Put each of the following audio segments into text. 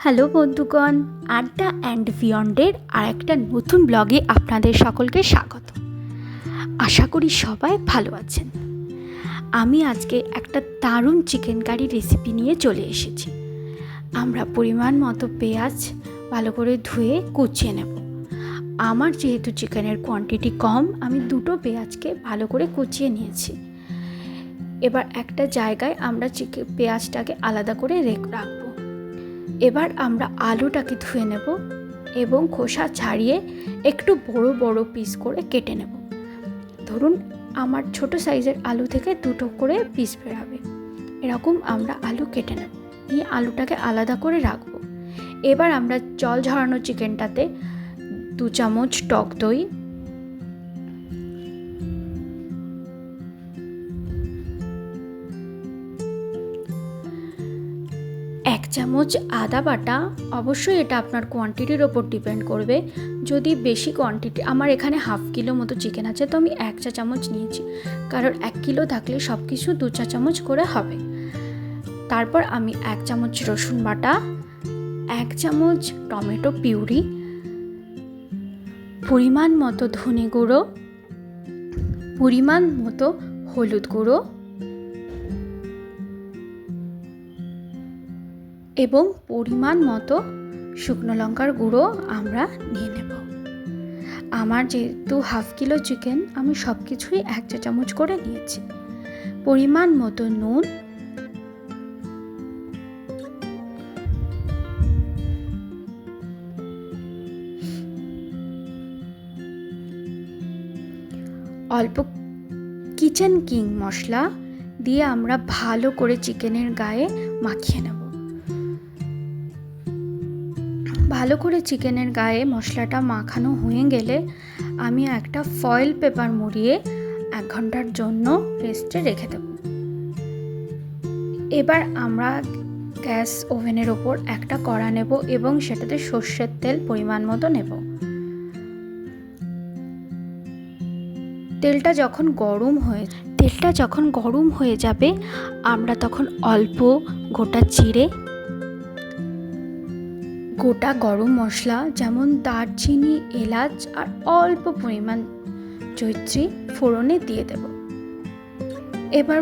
Hello বন্ধুগণ, আড্ডা and বিয়ন্ডের আর একটা নতুন ব্লগে আপনাদের সকলকে স্বাগত। আশা করি সবাই ভালো আছেন। আমি আজকে একটা দারুণ চিকেন কারি রেসিপি নিয়ে চলে এসেছি। আমরা পরিমাণ মতো পেঁয়াজ ভালো করে ধুয়ে কুচিয়ে নেব। আমার যেহেতু চিকেনের কোয়ান্টিটি কম, আমি দুটো পেঁয়াজকে ভালো করে কুচিয়ে নিয়েছি। এবার একটা জায়গায় আমরা পেঁয়াজটাকে আলাদা করে রাখবো। এবার আমরা আলুটাকে ধুয়ে নেব এবং খোসা ছাড়িয়ে একটু বড় বড় পিস করে কেটে নেব। ধরুন আমার ছোট সাইজের আলু থেকে দুটো করে পিস বেরাবে, এরকম আমরা আলু কেটে নেব। নিয়ে আলুটাকে আলাদা করে রাখবো। এবার আমরা জল ঝরানো চিকেনটাতে 2 চামচ টক দই, 1 চামচ আদা বাটা, অবশ্যই এটা আপনার কোয়ান্টিটির ওপর ডিপেন্ড করবে। যদি বেশি কোয়ান্টিটি, আমার এখানে 1/2 কিলো মতো চিকেন আছে, তো আমি 1 চা চামচ নিয়েছি, কারণ 1 কিলো থাকলে সব কিছু 2 চা চামচ করে হবে। তারপর আমি 1 চামচ রসুন বাটা, 1 চামচ টমেটো পিউরি, পরিমাণ মতো ধনে গুঁড়ো, পরিমাণ মতো হলুদ গুঁড়ো এবং পরিমাণ মতো শুকনো লঙ্কার গুঁড়ো আমরা নিয়ে নেব। আমার যেহেতু 1/2 কিলো চিকেন, আমি সব কিছুই 1 চা চামচ করে নিয়েছি। পরিমাণ মতো নুন, অল্প কিচেন কিং মশলা দিয়ে আমরা ভালো করে চিকেনের গায়ে মাখিয়ে নেব। ভালো করে চিকেনের গায়ে মশলাটা মাখানো হয়ে গেলে আমি একটা ফয়েল পেপার মুড়িয়ে 1 ঘন্টার জন্য রেস্টে রেখে দেব। এবার আমরা গ্যাস ওভেনের ওপর একটা কড়া নেব এবং সেটাতে সর্ষের তেল পরিমাণ মতো নেব। তেলটা যখন গরম হয়ে যাবে, আমরা তখন অল্প গোটা গরম মশলা যেমন দারচিনি, এলাচ আর অল্প পরিমাণ জয়িত্রী ফোড়নে দিয়ে দেব। এবার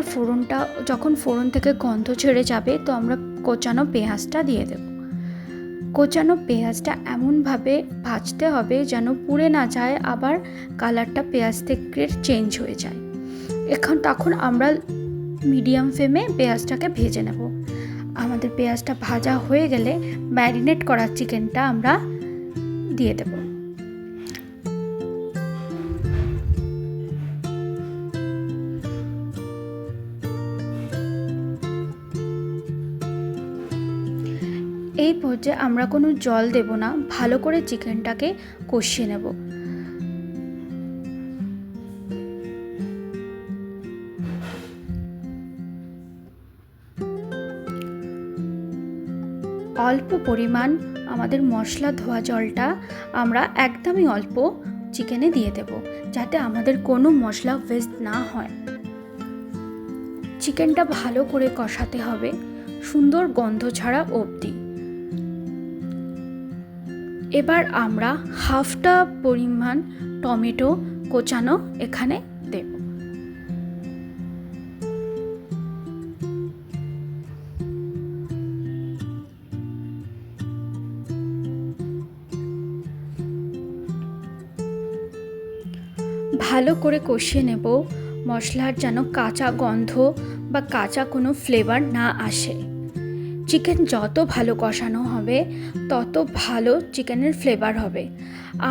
যখন ফোড়ন থেকে গন্ধ ছেড়ে যাবে, তো আমরা কোচানো পেঁয়াজটা দিয়ে দেব। কোচানো পেঁয়াজটা এমনভাবে ভাজতে হবে যেন পুড়ে না যায়, আবার কালারটা পেঁয়াজ থেকে চেঞ্জ হয়ে যায়। তখন আমরা মিডিয়াম ফ্লেমে পেঁয়াজটাকে ভেজে নেব। আমাদের পেঁয়াজটা ভাজা হয়ে গেলে ম্যারিনেট করা চিকেনটা আমরা দিয়ে দেব। এই পর্যায়ে আমরা কোনো জল দেব না, ভালো করে চিকেনটাকে কষিয়ে নেব। অল্প পরিমাণ আমাদের মশলা ধোয়া জলটা আমরা একদমই অল্প চিকেনে দিয়ে দেব, যাতে আমাদের কোনো মশলা ওয়েস্ট না হয়। চিকেনটা ভালো করে কষাতে হবে সুন্দর গন্ধ ছাড়া অবধি। এবার আমরা হাফটা পরিমাণ টমেটো কোচানো এখানে দেব। ভালো করে কষিয়ে নেব, মশলার যেন কাঁচা গন্ধ বা কাঁচা কোনো ফ্লেভার না আসে। চিকেন যত ভালো কষানো হবে তত ভালো চিকেনের ফ্লেভার হবে।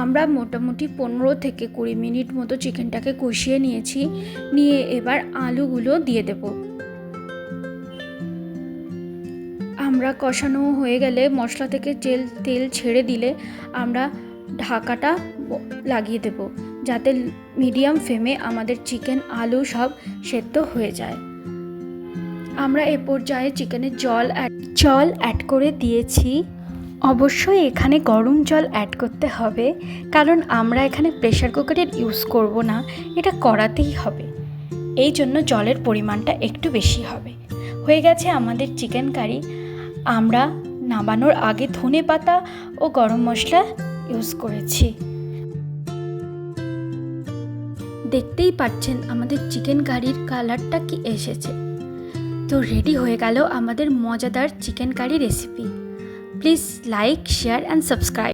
আমরা মোটামুটি 15 থেকে 20 মিনিট মতো চিকেনটাকে কষিয়ে নিয়ে এবার আলুগুলো দিয়ে দেব। আমরা কষানো হয়ে গেলে মশলা থেকে তেল ছেড়ে দিলে আমরা ঢাকাটা লাগিয়ে দেব, যাতে মিডিয়াম ফ্লেমে আমাদের চিকেন আলু সব সেদ্ধ হয়ে যায়। আমরা এ পর্যায়ে চিকেনে জল অ্যাড করে দিয়েছি। অবশ্যই এখানে গরম জল অ্যাড করতে হবে, কারণ আমরা এখানে প্রেসার কুকারের ইউজ করব না, এটা কড়াতেই হবে। এই জন্য জলের পরিমাণটা একটু বেশি হবে। হয়ে গেছে আমাদের চিকেন কারি। আমরা নামানোর আগে ধনেপাতা ও গরম মশলা ইউজ করেছি। দেখতেই পাচ্ছেন আমাদের চিকেন কারির কালারটা কি এসেছে। তো রেডি হয়ে গেল আমাদের মজাদার chicken curry recipe. Please like, share and subscribe.